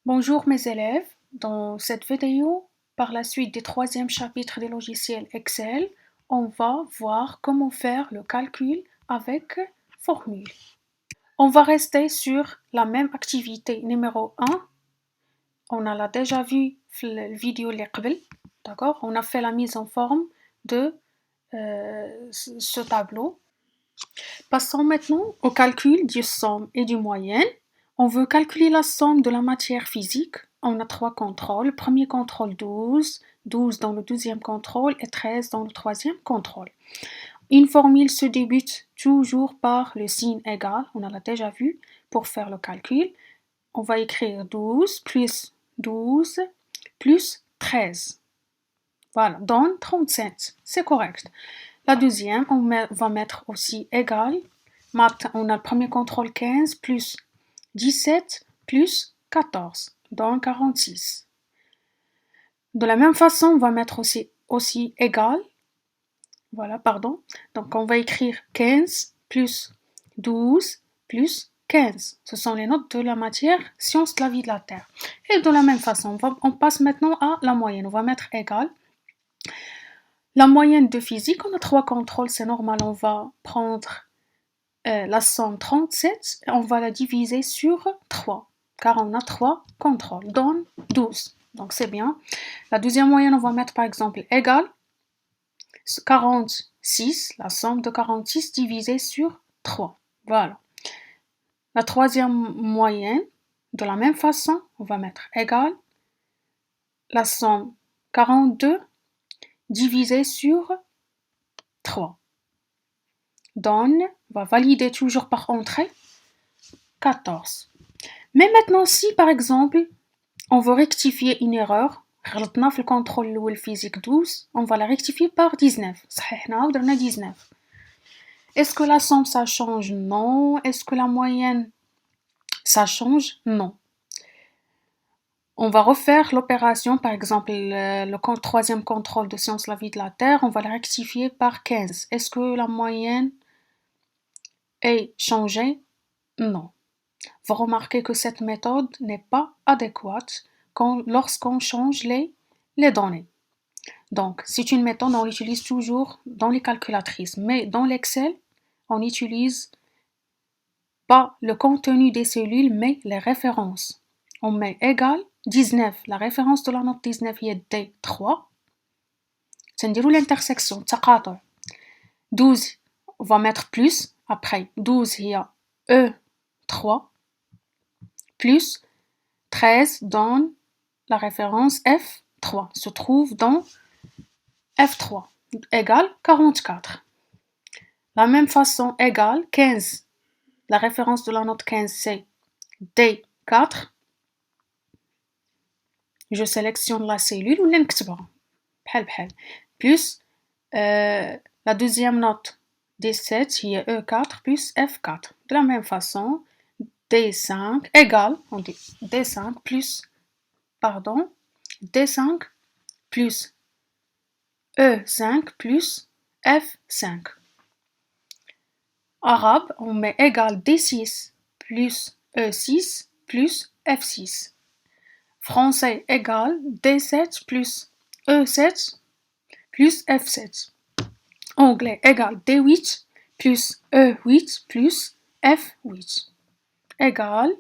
Bonjour mes élèves, dans cette vidéo, par la suite du troisième chapitre des logiciels Excel, on va voir comment faire le calcul avec formule. On va rester sur la même activité numéro 1. On l'a déjà vu dans la vidéo اللي قبل, d'accord? On a fait la mise en forme de ce tableau. Passons maintenant au calcul du somme et du moyenne. On veut calculer la somme de la matière physique. On a 3 contrôles. Le premier contrôle 12, 12 dans le deuxième contrôle et 13 dans le troisième contrôle. Une formule se débute toujours par le signe égal, on l'a déjà vu, pour faire le calcul. On va écrire 12 plus 13. Voilà, donne 37. C'est correct. La deuxième, on va mettre aussi égal. On a le premier contrôle 15 plus 17 plus 14, donc 46. De la même façon, on va mettre aussi égal. Voilà, pardon. Donc, on va écrire 15 plus 12 plus 15. Ce sont les notes de la matière sciences de la vie de la Terre. Et de la même façon, on passe maintenant à la moyenne. On va mettre égal. La moyenne de physique, on a 3 contrôles, c'est normal. On va prendre la somme 37 et on va la diviser sur 3, car on a 3 contrôles, donne 12. Donc c'est bien. La deuxième moyenne, on va mettre par exemple égal 46, la somme de 46 divisée sur 3. Voilà. La troisième moyenne, de la même façon, on va mettre égal la somme 42 divisée sur 3. Donne, on va valider toujours par entrée, 14. Mais maintenant, si par exemple, on veut rectifier une erreur, غلطنا في الكونترول الأول physique 12, on va la rectifier par 19. صححنا ودرنا 19. Est-ce que la somme ça change? Non. Est-ce que la moyenne ça change? Non. On va refaire l'opération, par exemple le troisième contrôle de sciences de la vie de la Terre, on va la rectifier par 15. Est-ce que la moyenne est changée? Non. Vous remarquez que cette méthode n'est pas adéquate lorsqu'on change les données. Donc, c'est une méthode qu'on utilise toujours dans les calculatrices, mais dans l'Excel, on n'utilise pas le contenu des cellules, mais les références. On met égal 19, la référence de la note 19 est D3. C'est l'intersection, 12, on va mettre plus, après 12, il y a E3, plus 13 donne la référence F3, se trouve dans F3, égale 44. La même façon, égale 15, la référence de la note 15 c'est D4. Je sélectionne la cellule ou l'inctibra, plus la deuxième note D7 qui est E4 plus F4. De la même façon, D5 égale, on dit D5 plus, D5 plus E5 plus F5. Arabe, on met égal D6 plus E6 plus F6. Français égale D7 plus E7 plus F7. Anglais égale D8 plus E8 plus F8. Égale,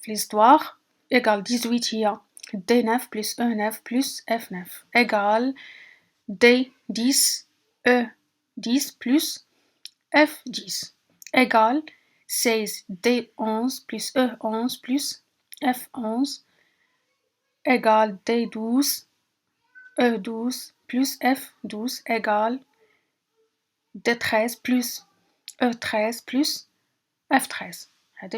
l'histoire, égale 18, il y a D9 plus E9 plus F9. Égale D10, E10 plus F10. Égale 16, D11 plus E11 plus F11. Égale D12, E12 plus F12 égale D13 plus E13 plus F13.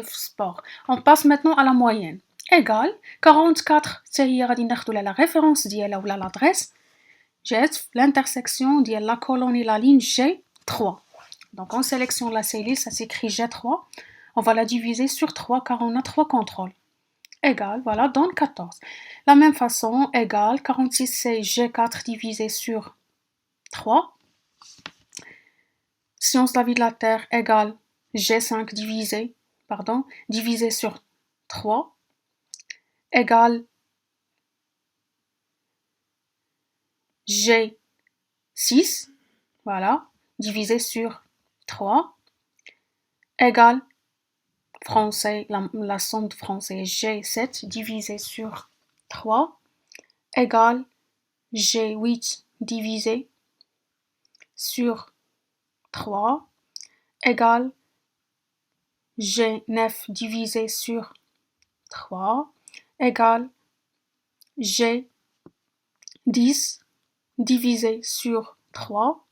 Sport. On passe maintenant à la moyenne. Égale 44, c'est la référence ديالها ou l'adresse. J'ai l'intersection de la colonne et la ligne G3. Donc on sélectionne la cellule, ça s'écrit G3. On va la diviser sur 3 car on a 3 contrôles. Égal, voilà, donne 14. La même façon, égal, 46 c'est G4 divisé sur 3. Science de la vie de la Terre égale G5 divisé sur 3. égale G6, voilà, divisé sur 3, égale français, la somme de français G7 divisé sur 3, égale G8 divisé sur 3, égale G9 divisé sur 3, égale G10 divisé sur 3.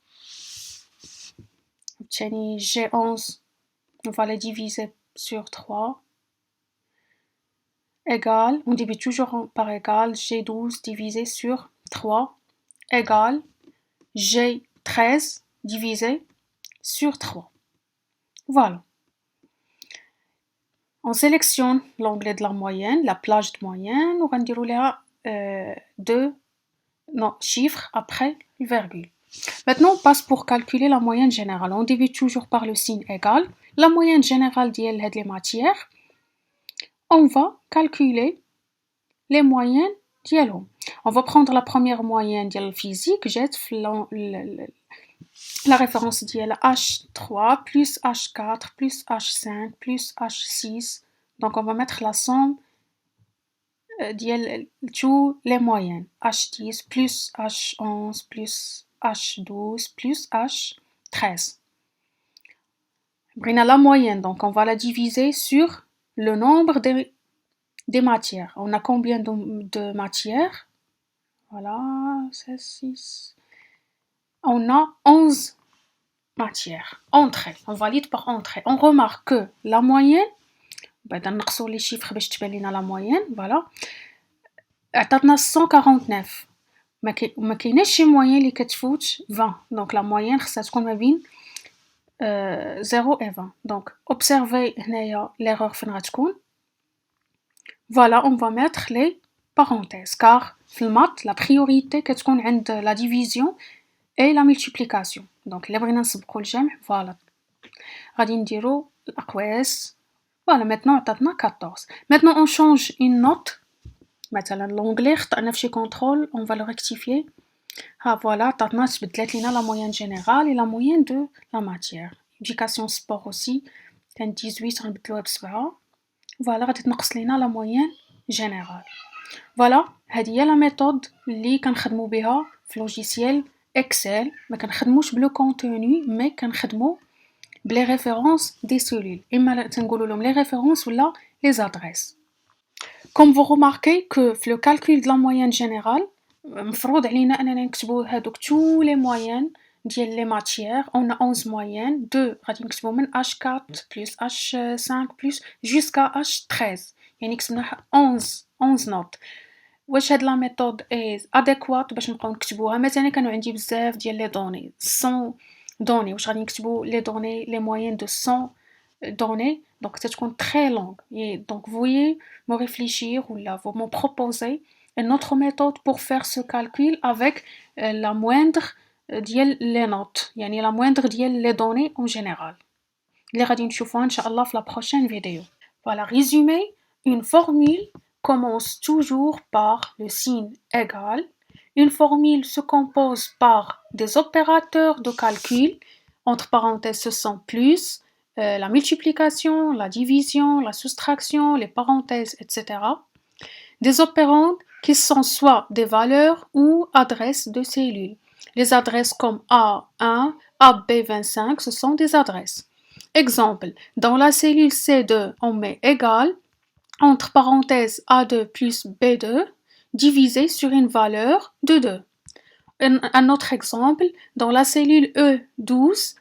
Obtenir G11, on va le diviser sur 3. Égale, on divise toujours par égal, G12 divisé sur 3, égale G13 divisé sur 3. Voilà. On sélectionne l'onglet de la moyenne, la plage de moyenne, on va dire deux chiffres après le virgule. Maintenant, on passe pour calculer la moyenne générale. On divise toujours par le signe égal. La moyenne générale des matières, on va calculer les moyennes ديالهم. On va prendre la première moyenne ديال physique, jette la référence ديال H3 plus H4 plus H5 plus H6. Donc on va mettre la somme ديال tous les moyennes. H10 plus H11 plus H12 plus H13. بغينا la moyenne, donc on va la diviser sur le nombre des matières. On a combien de matières? Voilà, 16, 6. On a 11 matières. Entrée, on valide par entrée. On remarque que la moyenne, بعد نقصوا les chiffres باش تبان لنا la moyenne, voilà. عطاتنا 149. ما كايناش شي moyenne اللي كتفوت 20. Donc la moyenne خصها تكون ما بين 0 et 20. Donc observez هنايا l'erreur فين غتكون. Voilà, on va mettre les parenthèses, car في المات la priorité كتكون عند la division et la multiplication. Donc اللي بغينا نسبقوا الجمع, voilà. غادي نديرو الأقواس. Voilà, maintenant عطاتنا 14. Maintenant on change une note. مثلا l'onglet خطأنا في شي contrôle, on va le rectifier. Voilà, عطاتنا تبدلت لينا la moyenne générale et la moyenne de la matière. Éducation sport aussi, كان 18 غنبدلوها ب7. Voilà, غادي تنقص لينا la moyenne générale. Voilà, هذه هي la méthode اللي كنخدمو بها في logiciel Excel. ما كنخدموش بلو contenu, mais كنخدمو بلي références des cellules. إما تنقولو لهم les références ولا les adresses. Comme vous remarquez que في le calcul de la moyenne générale, مفروض علينا أننا نكتبو هادوك tous les moyennes ديال les matières. On a 11 moyennes, 2 غادي نكتبو من H4 plus H5 plus jusqu'à H13. يعني كتبنا 11 notes. واش هاد لا ميثود اديكوات باش نبقاو نكتبوها؟ مثلا كانوا عندي بزاف ديال لي دوني 100 دوني, واش غادي نكتبو لي دوني لي موين دو 100 دوني؟ دونك تتكون très longue. Et donc veuillez me réfléchir ou là vous me proposez une autre méthode pour faire ce calcul avec la moindre ديال les notes, يعني la moindre ديال les données en général. اللي غادي نشوفوها ان شاء الله في la prochaine vidéo. Voilà, résumé, une formule commence toujours par le signe égal. Une formule se compose par des opérateurs de calcul, entre parenthèses ce sont plus, la multiplication, la division, la soustraction, les parenthèses, etc. Des opérandes qui sont soit des valeurs ou adresses de cellules. Les adresses comme A1, AB25, ce sont des adresses. Exemple, dans la cellule C2, on met égal, entre parenthèses A2 plus B2, divisé sur une valeur de 2. Un autre exemple, dans la cellule E12,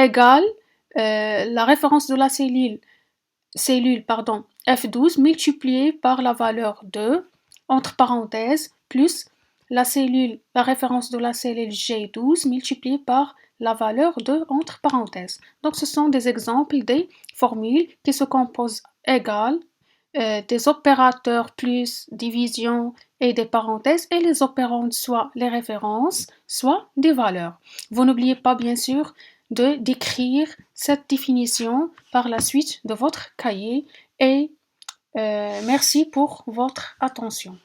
égale la référence de la cellule F12 multipliée par la valeur 2, entre parenthèses, plus la référence de la cellule G12 multipliée par la valeur 2 entre parenthèses. Donc ce sont des exemples des formules qui se composent égale, des opérateurs plus, division et des parenthèses, et les opérandes soit les références, soit des valeurs. Vous n'oubliez pas bien sûr d'écrire cette définition par la suite de votre cahier et Merci pour votre attention.